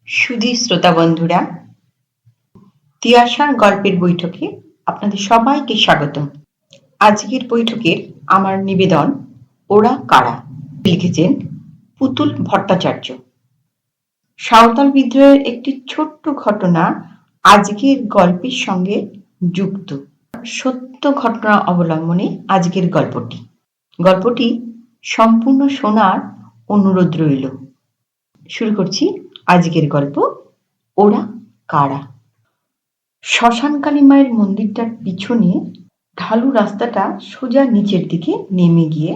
সুধী শ্রোতা বন্ধুরা, তিয়াশার গল্পের বৈঠকে আপনাদের সবাইকে স্বাগত। আজকের বৈঠকের আমার নিবেদন ওরা কারা, লিখেছেন পুতুল ভট্টাচার্য। সাঁওতাল বিদ্রোহের একটি ছোট্ট ঘটনা আজকের গল্পের সঙ্গে যুক্ত। সত্য ঘটনা অবলম্বনে আজকের গল্পটি সম্পূর্ণ শোনার অনুরোধ রইল। শুরু করছি আজকের গল্প ওরা কারা। শ্মশান কালী মায়ের মন্দিরটার পিছনে ঢালু রাস্তাটা সোজা নিচের দিকে নেমে গিয়ে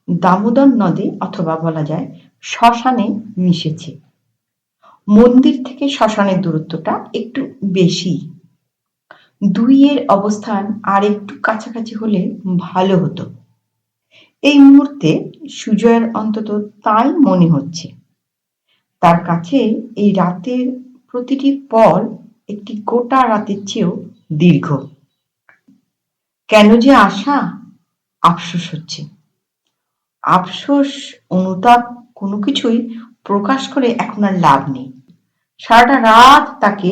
দামোদর নদে অথবা বলা যায় শ্মশানে মিশেছে। মন্দির থেকে শ্মশানের দূরত্বটা একটু বেশি। দুইয়ের অবস্থান আর একটু কাছাকাছি হলে ভালো হতো। এই মুহূর্তে সুজয়ের অন্তত তাই মনে হচ্ছে। তার কাছে এই রাতের প্রতিটি পল একটি গোটা রাতের চেয়েও দীর্ঘ। কেন যে আসা, আফসোস হচ্ছে। আফসোস, অনুতাপ কোনো কিছুই প্রকাশ করে এখন আর লাভ নেই। সারাটা রাত তাকে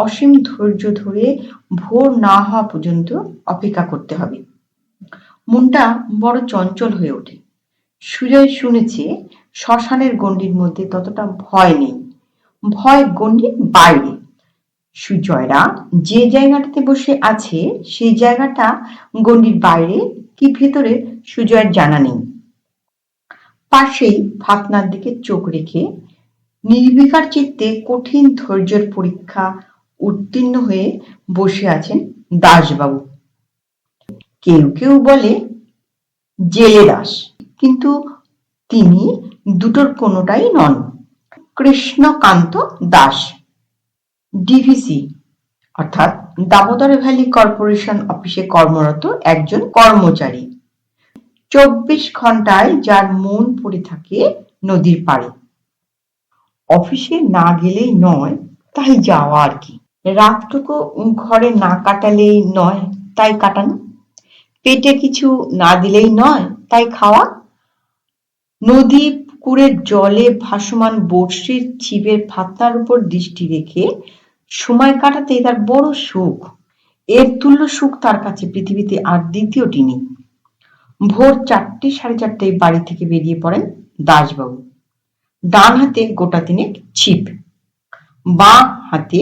অসীম ধৈর্য ধরে ভোর না হওয়া পর্যন্ত অপেক্ষা করতে হবে। মনটা বড় চঞ্চল হয়ে ওঠে। সুজয় শুনেছে শ্মশানের গণ্ডির মধ্যে ততটা ভয় নেই, ভয় গণ্ডির বাইরে। সুজয়রা যে জায়গাটাতে বসে আছে সেই জায়গাটা গণ্ডির বাইরে কি ভেতরে সুজয়ের জানা নেই। পাশেই ফাতনার দিকে চোখ রেখে নির্বিকার চিত্তে কঠিন ধৈর্যের পরীক্ষা উত্তীর্ণ হয়ে বসে আছেন দাসবাবু। কেউ কেউ বলে জেলে দাস, কিন্তু তিনি দুটোর কোনোটাই নন। কৃষ্ণকান্ত দাস, ডিভিসি অর্থাৎ দামোদর ভ্যালি কর্পোরেশন অফিসে কর্মরত একজন কর্মচারী। 24 ঘন্টায় যার মন পড়ে থাকে নদীর পাড়ে। অফিসে না গেলেই নয়, তাই যাওয়া আর কি। রাতটুকু ঘরে না কাটালেই নয়, তাই কাটানো। পেটে কিছু না দিলেই নয়, তাই খাওয়া। নদী পুকুরের জলে ভাসমান বড়শির ছিপের ফাতনার উপর দৃষ্টি রেখে সময় কাটাতে তার বড় সুখ। এর তুল্য সুখ তার কাছে পৃথিবীতে আর দ্বিতীয়টি নেই। ভোর 4টে, 4:30টায় বাড়ি থেকে বেরিয়ে পড়েন দাসবাবু। ডান হাতে গোটা তিনেক ছিপ, বাঁ হাতে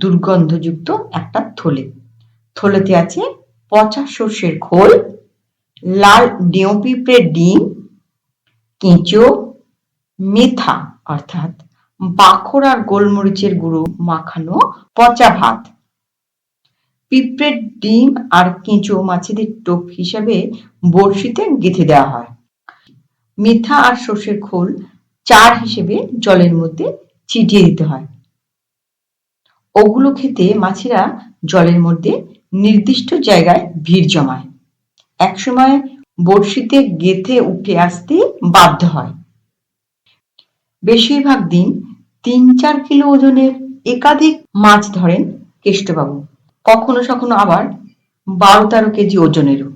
দুর্গন্ধযুক্ত একটা থলে। থলেতে আছে পচা সর্ষের খোল, লাল ডেউ পিঁপড়ের ডিম, কেঁচো, মেথা অর্থাৎ বাখর আর গোলমরিচের গুঁড়ো মাখানো পচা ভাত। পিঁপড়ের ডিম আর কেঁচো মাছেদের টোপ হিসাবে বড়শিতে গেঁথে দেওয়া হয়। মেথা আর সর্ষের খোল চার হিসেবে জলের মধ্যে ছিটিয়ে দিতে হয়। ওগুলো খেতে মাছেরা জলের মধ্যে নির্দিষ্ট জায়গায় ভিড় জমায়। একসময় বড়শিতে গেঁথে উঠে আসতে বাধ্য হয়। বেশিরভাগ দিন 3-4 কিলো ওজনের একাধিক মাছ ধরেন কেষ্টবাবু, কখনো সখনো আবার 12-13 কেজি ওজনেরও।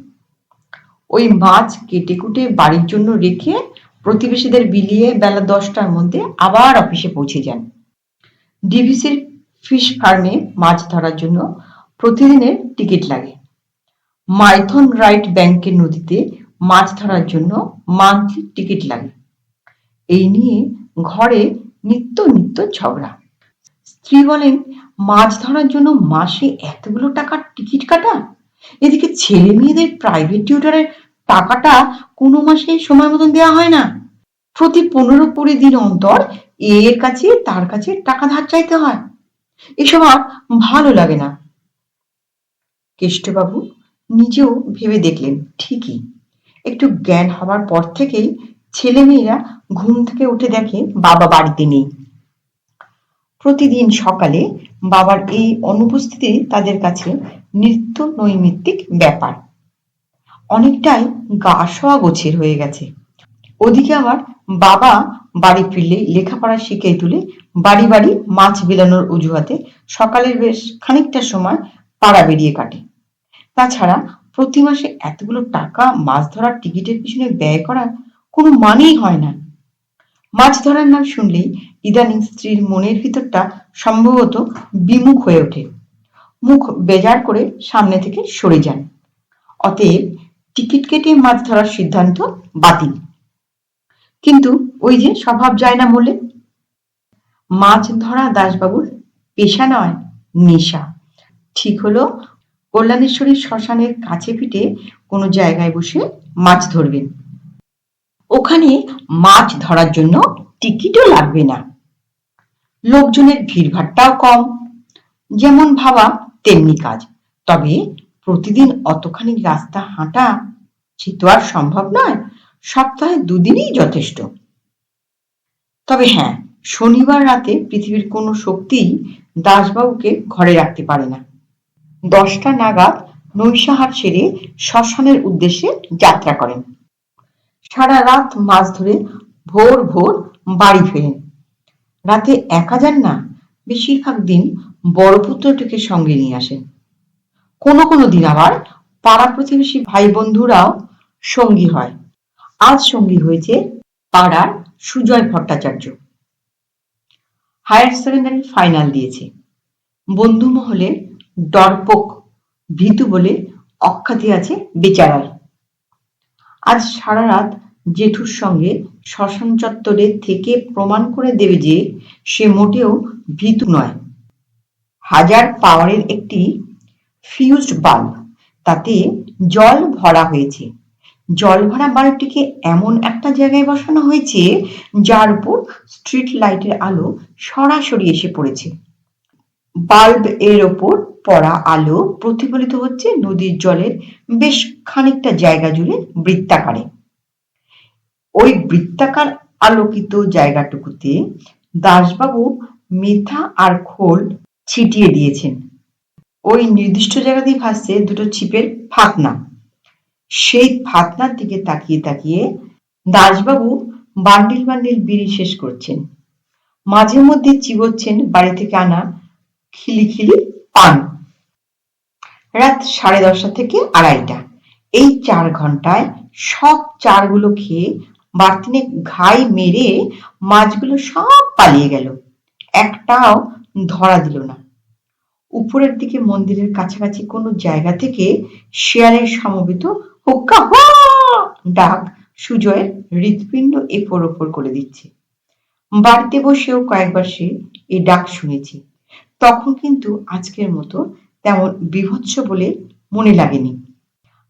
ওই মাছ কেটে কুটে বাড়ির জন্য রেখে প্রতিবেশীদের বিলিয়ে বেলা 10টার মধ্যে আবার অফিসে পৌঁছে যান। ডিভিসির ফিশ ফার্মে মাছ ধরার জন্য প্রতিদিনের টিকিট লাগে। মাইথন রাইট ব্যাংকের নদীতে মাছ ধরার জন্য মান্থলি টিকিট লাগে। এই নিয়ে ঘরে নিত্য নিত্য ঝগড়া। স্ত্রী বলেন, মাছ ধরার জন্য মাসে এতগুলো টাকার টিকিট কাটা, এদিকে ছেলে মেয়েদের প্রাইভেট টিউটরের টাকাটা কোনো মাসে সময় মতন দেওয়া হয় না। প্রতি 15-20 দিন অন্তর এর কাছে তার কাছে টাকা ধার চাইতে হয়। এসব আর ভালো লাগে না। কেষ্টবাবু নিজেও ভেবে দেখলেন, ঠিকই। একটু জ্ঞান হবার পর থেকেই ছেলে মেয়েরা ঘুম থেকে উঠে দেখে বাবা বাড়িতে নেই। প্রতিদিন সকালে বাবার এই অনুপস্থিতি তাদের কাছে নিত্য নৈমিত্তিক ব্যাপার। অনেকটাই গা সওয়া গোছের হয়ে গেছে। ওদিকে আবার বাবা বাড়ি ফিরলে লেখাপড়া শিখিয়ে তুলে বাড়ি বাড়ি মাছ বিলানোর অজুহাতে সকালের বেশ খানিকটা সময় পাড়া বেরিয়ে কাটে। তাছাড়া প্রতি মাসে এতগুলো টাকা মাছ ধরার টিকিটের পিছনে ব্যয় করা কোনো মানেই হয় না। মাছ ধরার নাম শুনলেই ইদানিং স্ত্রীর মনের ভিতরটা সম্ভবত বিমুখ হয়ে ওঠে, মুখ বেজার করে সামনে থেকে সরে যান। অতএব টিকিট কেটে মাছ ধরার সিদ্ধান্ত বাতিল। কিন্তু ওই যে স্বভাব যায় না বলে, মাছ ধরা দাসবাবুর পেশা নয়, নেশা। ঠিক হলো কল্যাণেশ্বরী শ্মশানের কাছে পিঠে কোনো জায়গায় বসে মাছ ধরবেন। ওখানে মাছ ধরার জন্য টিকিটও লাগবে না, লোকজনের ভিড়ভাট্টাও কম। যেমন ভাবা তেমনি কাজ। তবে প্রতিদিন অতখানি রাস্তা হাঁটা সে তো আর সম্ভব নয়, সপ্তাহে দুদিনই যথেষ্ট। তবে হ্যাঁ, শনিবার রাতে পৃথিবীর কোনো শক্তিই দাসবাবুকে ঘরে রাখতে পারে না। 10টা নাগাদ নৈশাহার সেরে শ্মশানের উদ্দেশ্যে যাত্রা করেন। সারা রাত মাছ ধরে ভোর ভোর বাড়ি ফেরেন। রাতে একা যান না, বেশিরভাগ দিন বড় পুত্রটিকে সঙ্গে নিয়ে আসেন। কোনো কোনো দিন আবার পাড়া প্রতিবেশী ভাই বন্ধুরাও সঙ্গী হয়। আজ সঙ্গী হয়েছে পাড়ার Sujoy Bhattacharya. Higher secondary final দিয়েছে। বন্ধু মহলের ডরপোক ভীতু বলে অখ্যাতি আছে বেচারার। আজ সারা রাত জেঠুর সঙ্গে শ্মশান চত্বরে থেকে প্রমাণ করে দেবে যে সে মোটেও ভীতু নয়। 1000 পাওয়ারের একটি ফিউজড বাল্ব, তাতে জল ভরা হয়েছে। জল ভরা বাল্বটিকে এমন একটা জায়গায় বসানো হয়েছে যার উপর স্ট্রিট লাইটের আলো সরাসরি এসে পড়েছে। বাল্ব এর ওপর পড়া আলো প্রতিফলিত হচ্ছে নদীর জলের বেশ খানিকটা জায়গা জুড়ে বৃত্তাকারে। ওই বৃত্তাকার আলোকিত জায়গাটুকুতে দাসবাবু মেথা আর খোল ছিটিয়ে দিয়েছেন। ওই নির্দিষ্ট জায়গাতেই ভাসছে দুটো ছিপের ফাতনা। সেই ফাতনার দিকে তাকিয়ে তাকিয়ে দাসবাবু বান্ডিল বান্ডিল বিড়ি শেষ করছেন। মাঝে মধ্যে চিবোচ্ছেন বাড়ি থেকে আনা খিলি খিলি পান। রাত 10:30 থেকে 2:30। এই 4 ঘন্টায় সব চারগুলো খেয়ে বাড়তিনে ঘাই মেরে মাছগুলো সব পালিয়ে গেল, একটাও ধরা দিল না। উপরের দিকে মন্দিরের কাছাকাছি কোনো জায়গা থেকে শেয়ালের সমবেত হুক্কা হা ডাক সুজয়ের হৃৎপিণ্ড এপর ওপর করে দিচ্ছে। বাড়িতে বসেও কয়েকবার সে এই ডাক শুনেছে, তখন কিন্তু আজকের মতো তেমন বীভৎস বলে মনে লাগেনি।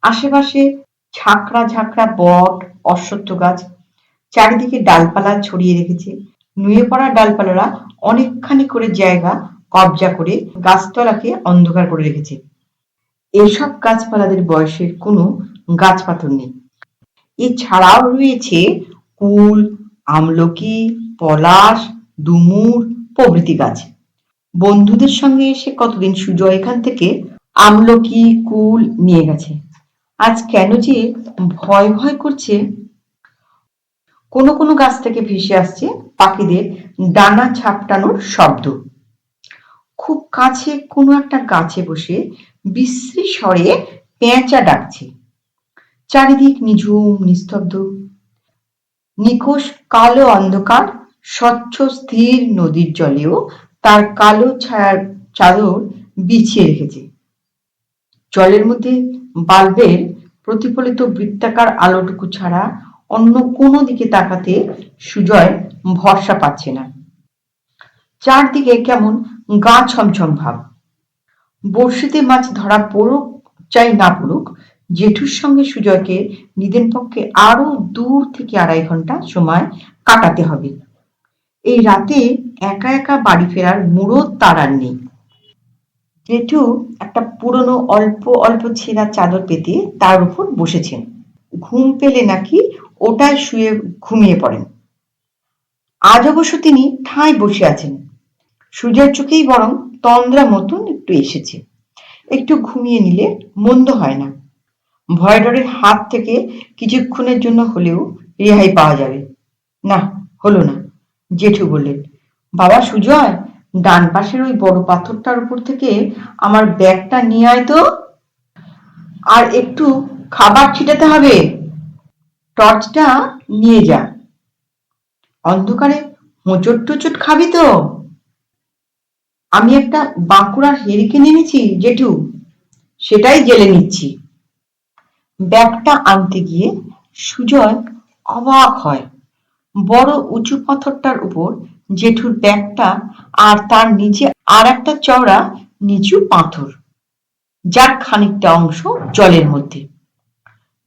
আশেপাশে ঝাঁকড়া ঝাঁকড়া বট, অশ্বত্থ গাছ চারিদিকে ডালপালা ছড়িয়ে রেখেছে। নুয়ে পড়া ডালপালারা অনেকখানি করে জায়গা কবজা করে গাছতলাকে অন্ধকার করে রেখেছে। এসব গাছপালাদের বয়সের কোনো গাছপাথর নেই। এছাড়াও রয়েছে কুল, আমলকি, পলাশ, ডুমুর প্রভৃতি গাছ। বন্ধুদের সঙ্গে এসে কতদিন সুজয় এখান থেকে আমলকি, কুল নিয়ে গেছে। আজ কেন যে ভয় ভয় করছে। কোনো কোনো গাছ থেকে ভেসে আসছে পাখিদের ডানা ঝাপটানোর শব্দ। খুব কাছে কোনো একটা গাছে বসে বিশ্রী স্বরে পেঁচা ডাকছে। চারিদিক নিঝুম নিস্তব্ধ। নিখোশ কালো অন্ধকার স্বচ্ছ স্থির নদীর জলেও তার কালো ছায়ার চাদর বিছিয়ে রেখেছে। জলের মধ্যে বাল্বের প্রতিফলিত বৃত্তাকার আলোটুকু ছাড়া অন্য কোনো দিকে তাকাতে সুজয় ভরসা পাচ্ছে না। চারদিকে কেমন গা ছমছম ভাব। বড়শিতে মাছ ধরা পড়ুক চাই না পড়ুক, জেঠুর সঙ্গে সুজয়কে নিদেন পক্ষে আরো 2 থেকে 2.5 ঘন্টা সময় কাটাতে হবে। এই রাতে একা একা বাড়ি ফেরার মুড়ো তার আর নেই। জেঠু একটা পুরনো অল্প অল্প ছেঁড়া চাদর পেতে তার উপর বসেছেন। ঘুম পেলে নাকি ওটায় শুয়ে ঘুমিয়ে পড়েন। আজ অবশ্য তিনি ঠাঁই বসে আছেন। সুজয়ের চোখেই বরং তন্দ্রা মতন একটু এসেছে। একটু ঘুমিয়ে নিলে মন্দ হয় না। ভয় ডরের হাত থেকে কিছুক্ষণের জন্য হলেও রেহাই পাওয়া যাবে। না, হলো না। জেঠু বললেন, বাবা সুজয়, ডান পাশের ওই বড় পাথরটার উপর থেকে আমার ব্যাগটা নিয়ে আয় তো। আর একটু খাবার ছিটাতে হবে। টর্চটা নিয়ে যা। অন্ধকারে হোঁচট টোচট খাবি তো? আমি একটা বাঁকুড়ার হেরিকেন এনেছি জেঠু, সেটাই জেলে নিচ্ছি। ব্যাগটা আনতে গিয়ে সুজয় অবাক হয়। বড় উঁচু পাথরটার উপর জেঠুর ব্যাগটা, আর তার নিচে আর একটা চওড়া নিচু পাথর, যার খানিকটা অংশ জলের মধ্যে।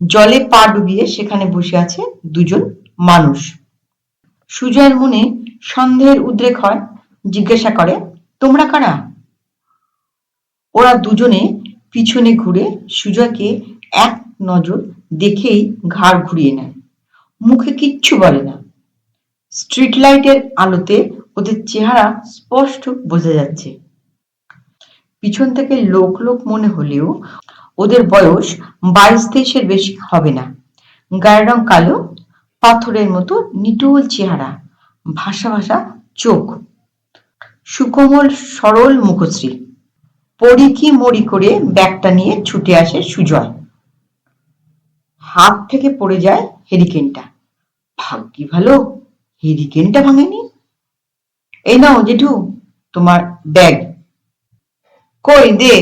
জলে পা ডুবিয়ে সেখানে বসে আছে দুজন মানুষ। সুজয়ের মনে সন্দেহের উদ্রেক হয়। জিজ্ঞাসা করে, তোমরা কারা? ওরা দুজনে পিছনে ঘুরে সুজয়কে এক নজর দেখেই ঘাড় ঘুরিয়ে নেয়। মুখে কিচ্ছু বলে না। স্ট্রিট লাইটের আলোতে ওদের চেহারা স্পষ্ট বোঝা যাচ্ছে। পিছন থেকে লোক লোক মনে হলেও ওদের বয়স 22-23-এর বেশি হবে না। গায়ের রং কালো, পাথরের মতো নিটোল চেহারা, ভাসা ভাসা চোখ, সুকোমল সরল মুখশ্রী। পড়ি মরি করে ব্যাগটা নিয়ে ছুটে আসে সুজয়। হাত থেকে পড়ে যায় হেরিকেনটা। ভাগ্যি ভালো, হেরিকেনটা ভাঙেনি। এই নাও জেঠু, তোমার ব্যাগ। কই দে।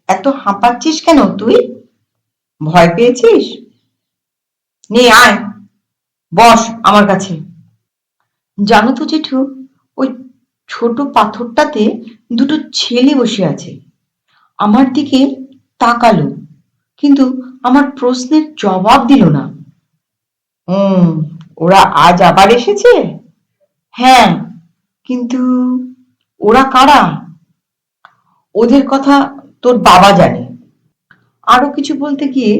এত হাঁপাচ্ছিস কেন তুই? ভয় পেয়েছিস? নে আয়, বস আমার কাছে। জানো তো জেঠু, ওই ছোট পাথরটাতে দুটো ছেলে বসে আছে। আমার দিকে তাকালো, কিন্তু আমার প্রশ্নের জবাব দিল না। ওরা আজ আবার এসেছে? হ্যাঁ, কিন্তু ওরা কারা? ওদের কথা তোর বাবা জানে। আরো কিছু বলতে গিয়ে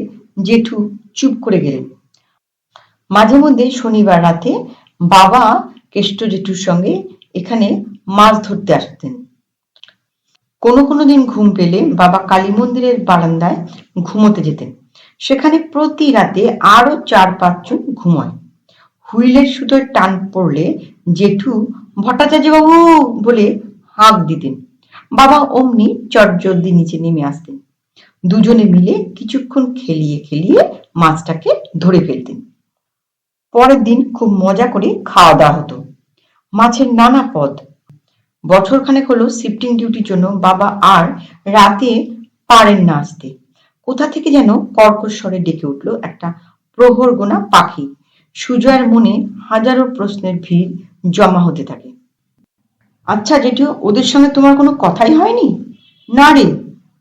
জেঠু চুপ করে গেলেন। মাঝে মধ্যে শনিবার রাতে বাবা কেষ্ট জেঠুর সঙ্গে এখানে মাছ ধরতে আসতেন। কোনো কোনো দিন ঘুম পেলে বাবা কালী মন্দিরের বারান্দায় ঘুমোতে যেতেন। সেখানে প্রতি রাতে আরো 4-5 জন ঘুমায়। হুইলের সুতোয় টান পড়লে জেঠু ভট্টাচার্য বাবু বলে হাঁক দিতেন। বাবা অমনি চটজলদি নিচে নেমে আসতেন। দুজনে মিলে কিছুক্ষণ খেলিয়ে খেলিয়ে মাছটাকে ধরে ফেলতেন। পরের দিন খুব মজা করে খাওয়া দাওয়া হতো। মাছের নানা পদ। বছরখানেক হলো শিফটিং ডিউটির জন্য বাবা আর রাতে পারেন না আসতে। কোথা থেকে যেন কর্কশ স্বরে ডেকে উঠল একটা প্রহর গোনা পাখি। সুজয়ের মনে হাজারো প্রশ্নের ভিড় জমা হতে থাকে। আচ্ছা জেঠু, ওদের সঙ্গে তোমার কোনো কথাই হয়নি? না রে,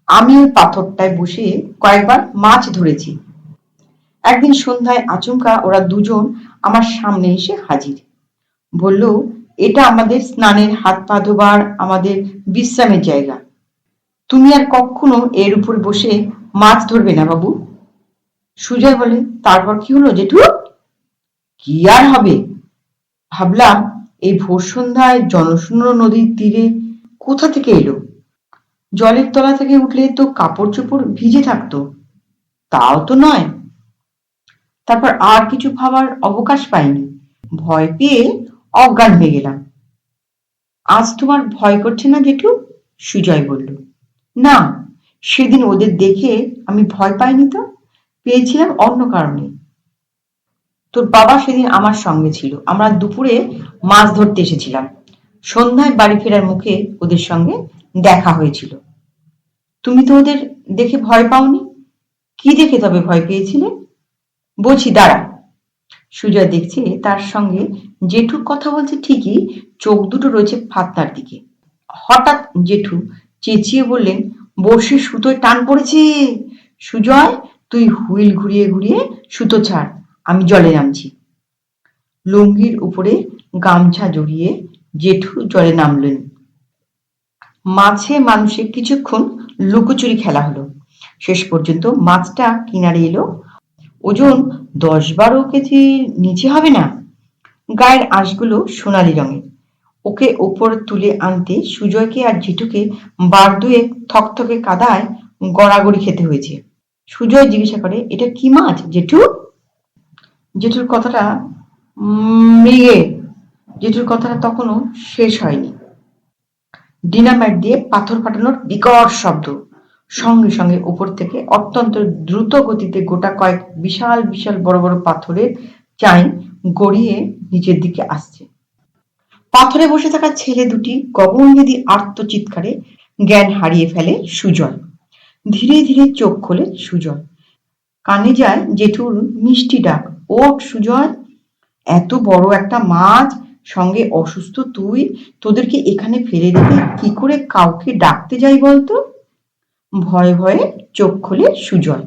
আমি ওই পাথরটায় বসে কয়েকবার মাছ ধরেছি। একদিন সন্ধ্যায় আচমকা ওরা দুজন আমার সামনে এসে হাজির। বলল, এটা আমাদের স্নানের হাত পা ধোবার, আমাদের বিশ্রামের জায়গা। তুমি আর কখনো এর উপর বসে মাছ ধরবে না বাবু। সুজয় বলে, তারপর কি হলো জেঠু? কি আর হবে, ভাবলাম এই ভোর সন্ধ্যায় জনশূন্য নদীর তীরে কোথা থেকে এলো। জলের তলা থেকে উঠলে তো কাপড় চোপড় ভিজে থাকতো, তাও তো নয়। তারপর আর কিছু ভাবার অবকাশ পাইনি। ভয় পেয়ে অজ্ঞান হয়ে গেলাম। আজ তোমার ভয় করছে না জেঠু? সুজয় বলল। না, সেদিন ওদের দেখে আমি ভয় পাইনি তো, পেয়েছিলাম অন্য কারণে। তোর বাবা সেদিন আমার সঙ্গে ছিল। আমরা দুপুরে মাছ ধরতে এসেছিলাম। সন্ধ্যায় বাড়ি ফেরার মুখে ওদের সঙ্গে দেখা হয়েছিল। তুমি তো ওদের দেখে ভয় পাওনি। কি দেখে তবে ভয় পেয়েছিলে? বলছি, দাঁড়া। সুজয় দেখছে তার সঙ্গে জেঠু কথা বলছে ঠিকই, চোখ দুটো রয়েছে ফাতনার দিকে। হঠাৎ জেঠু চেঁচিয়ে বললেন, বড়শির সুতোয় টান পড়েছে। সুজয়, তুই হুইল ঘুরিয়ে ঘুরিয়ে সুতো ছাড়, আমি জলে নামছি। লুঙ্গির উপরে গামছা জড়িয়ে জেঠু জলে নামলেন। মাছে মানুষে কিছুক্ষণ লুকোচুরি খেলা হলো। শেষ পর্যন্ত মাছটা কিনারে এলো। ওজন 10-12 কেজির নিচে হবে না। গায়ের আঁশগুলো সোনালি রঙের। ওকে ওপর তুলে আনতে সুজয়কে আর জেঠুকে বার দুয়েক থকথকে কাদায় গড়াগড়ি খেতে হয়েছে। সুজয় জিজ্ঞাসা করে, এটা কি মাছ জেঠু? জেঠুর কথাটা মৃগে। জেঠুর কথাটা তখনও শেষ হয়নি। ডিনামাইট দিয়ে পাথর ফাটানোর বিকট শব্দ। সঙ্গে সঙ্গে উপর থেকে অত্যন্ত দ্রুত গতিতে গোটা কয়েক বিশাল বিশাল বড় বড় পাথরের চাই গড়িয়ে নিচের দিকে আসছে। পাথরে বসে থাকা ছেলে দুটি গগনভেদী আর্তচিৎকারে জ্ঞান হারিয়ে ফেলে সুজয়। ধীরে ধীরে চোখ খোলে সুজয়। কানে যায় জেঠুর মিষ্টি ডাক, ওঠ সুজয়, এত বড় একটা মাছ, সঙ্গে অসুস্থ তুই, তোদেরকে এখানে ফেলে রেখে কি করে কাউকে ডাকতে যাই বলতো? ভয়ে ভয়ে চোখ খোলে সুজয়।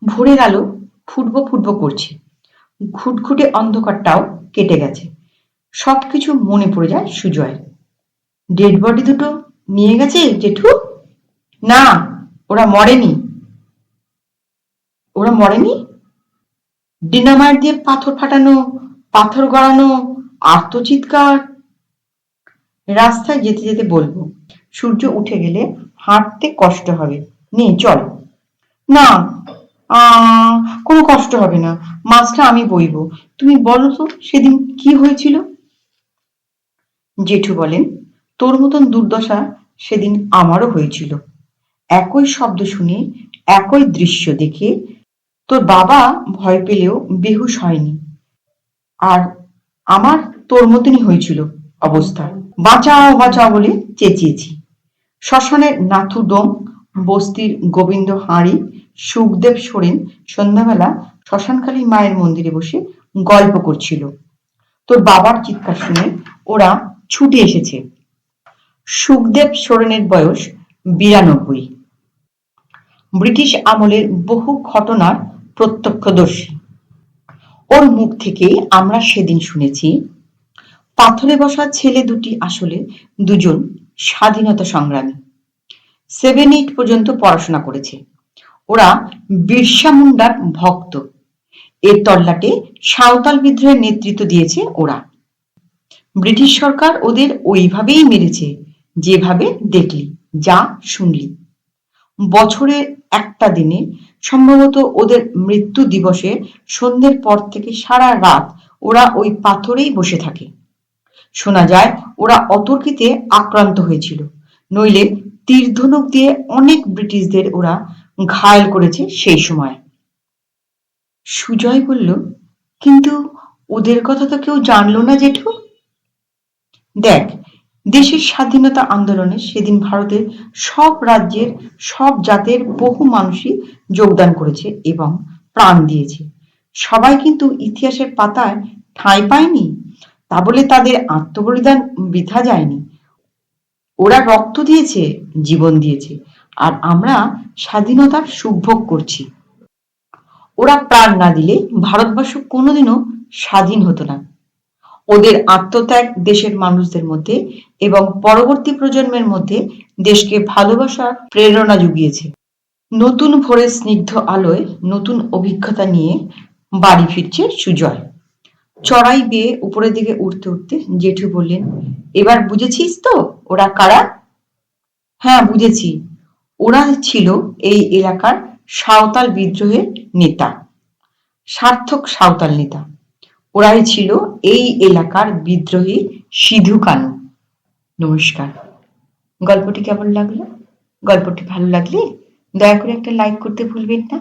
ভোরের আলো ফুটবো ফুটবো করছে, ঘুটঘুটে অন্ধকারটাও কেটে গেছে। সবকিছু মনে পড়ে যায় সুজয়ের। ডেড বডি দুটো নিয়ে গেছে জেঠু? না, ওরা মরেনি। ওরা মরেনি? ডিনামাইট দিয়ে পাথর ফাটানো, পাথর গড়ানো, আর্তচিৎকার। রাস্তায় যেতে যেতে বলবো, সূর্য উঠে গেলে হাঁটতে কষ্ট হবে, নে চল। না, কোনো কষ্ট হবে না, মাছটা আমি বইবো। তুমি বলো তো সেদিন কি হয়েছিল? জেঠু বলেন, তোর মতন দুর্দশা সেদিন আমারও হয়েছিল। একই শব্দ শুনে, একই দৃশ্য দেখে তোর বাবা ভয় পেলেও বেহুশ হয়নি, আর আমার তোর মতনই হয়েছিল অবস্থা। বাঁচাও বাঁচাও বলে চেঁচিয়েছি। শ্মশানের নাথু ডোম, বস্তির গোবিন্দ হাঁড়ি, সুখদেব সোরেন সন্ধ্যাবেলা শ্মশানকালী মায়ের মন্দিরে বসে গল্প করছিল। তোর বাবার চিৎকার শুনে ওরা ছুটে এসেছে। সুখদেব সোরেনের বয়স 92। ব্রিটিশ আমলের বহু ঘটনার প্রত্যক্ষদর্শী। ওর মুখ থেকে আমরা সেদিন শুনেছি, পাথরে বসা ছেলে দুটি আসলে দুজন স্বাধীনতা সংগ্রামী। 7-8 পর্যন্ত পড়াশোনা করেছে। ওরা বিরসা মুন্ডার ভক্ত। এর তল্লাটে সাঁওতাল বিদ্রোহের নেতৃত্ব দিয়েছে ওরা। ব্রিটিশ সরকার ওদের ওইভাবেই মেরেছে, যেভাবে দেখলি, যা শুনলি। বছরের একটা দিনে, সম্ভবত ওদের মৃত্যু দিবসে সন্ধ্যের পর থেকে সারা রাত ওরা ওই পাথরেই বসে থাকে। শোনা যায় ওরা অতর্কিতে আক্রান্ত হয়েছিল, নইলে তীর ধনুক দিয়ে অনেক ব্রিটিশদের ওরা ঘায়েল করেছে সেই সময়। সুজয় বলল, কিন্তু ওদের কথা তো কেউ জানলো না জেঠু। দেখ, দেশের স্বাধীনতা আন্দোলনে সেদিন ভারতের সব রাজ্যের, সব জাতের বহু মানুষই যোগদান করেছে এবং প্রাণ দিয়েছে। সবাই কিন্তু ইতিহাসের পাতায় ঠাঁই পায়নি, তা বলে তাদের আত্মবলিদান বৃথা যায়নি। ওরা রক্ত দিয়েছে, জীবন দিয়েছে, আর আমরা স্বাধীনতার সুখভোগ করছি। ওরা প্রাণ না দিলে ভারতবর্ষ কোনোদিনও স্বাধীন হতো না। ওদের আত্মত্যাগ দেশের মানুষদের মধ্যে এবং পরবর্তী প্রজন্মের মধ্যে দেশকে ভালোবাসার প্রেরণা জুগিয়েছে। নতুন ভোরের স্নিগ্ধ আলোয় নতুন অভিজ্ঞতা নিয়ে বাড়ি ফিরছে সুজয়। চড়াই বেয়ে উপরের দিকে উঠতে উঠতে জেঠু বললেন, এবার বুঝেছিস তো ওরা কারা? হ্যাঁ, বুঝেছি। ওরা ছিল এই এলাকার সাঁওতাল বিদ্রোহের নেতা, সার্থক সাঁওতাল নেতা। ওরাই ছিল এই এলাকার বিদ্রোহী সিধু কানু। নমস্কার। গল্পটি কেমন লাগলো? গল্পটি ভালো লাগলে দয়া করে একটা লাইক করতে ভুলবেন না।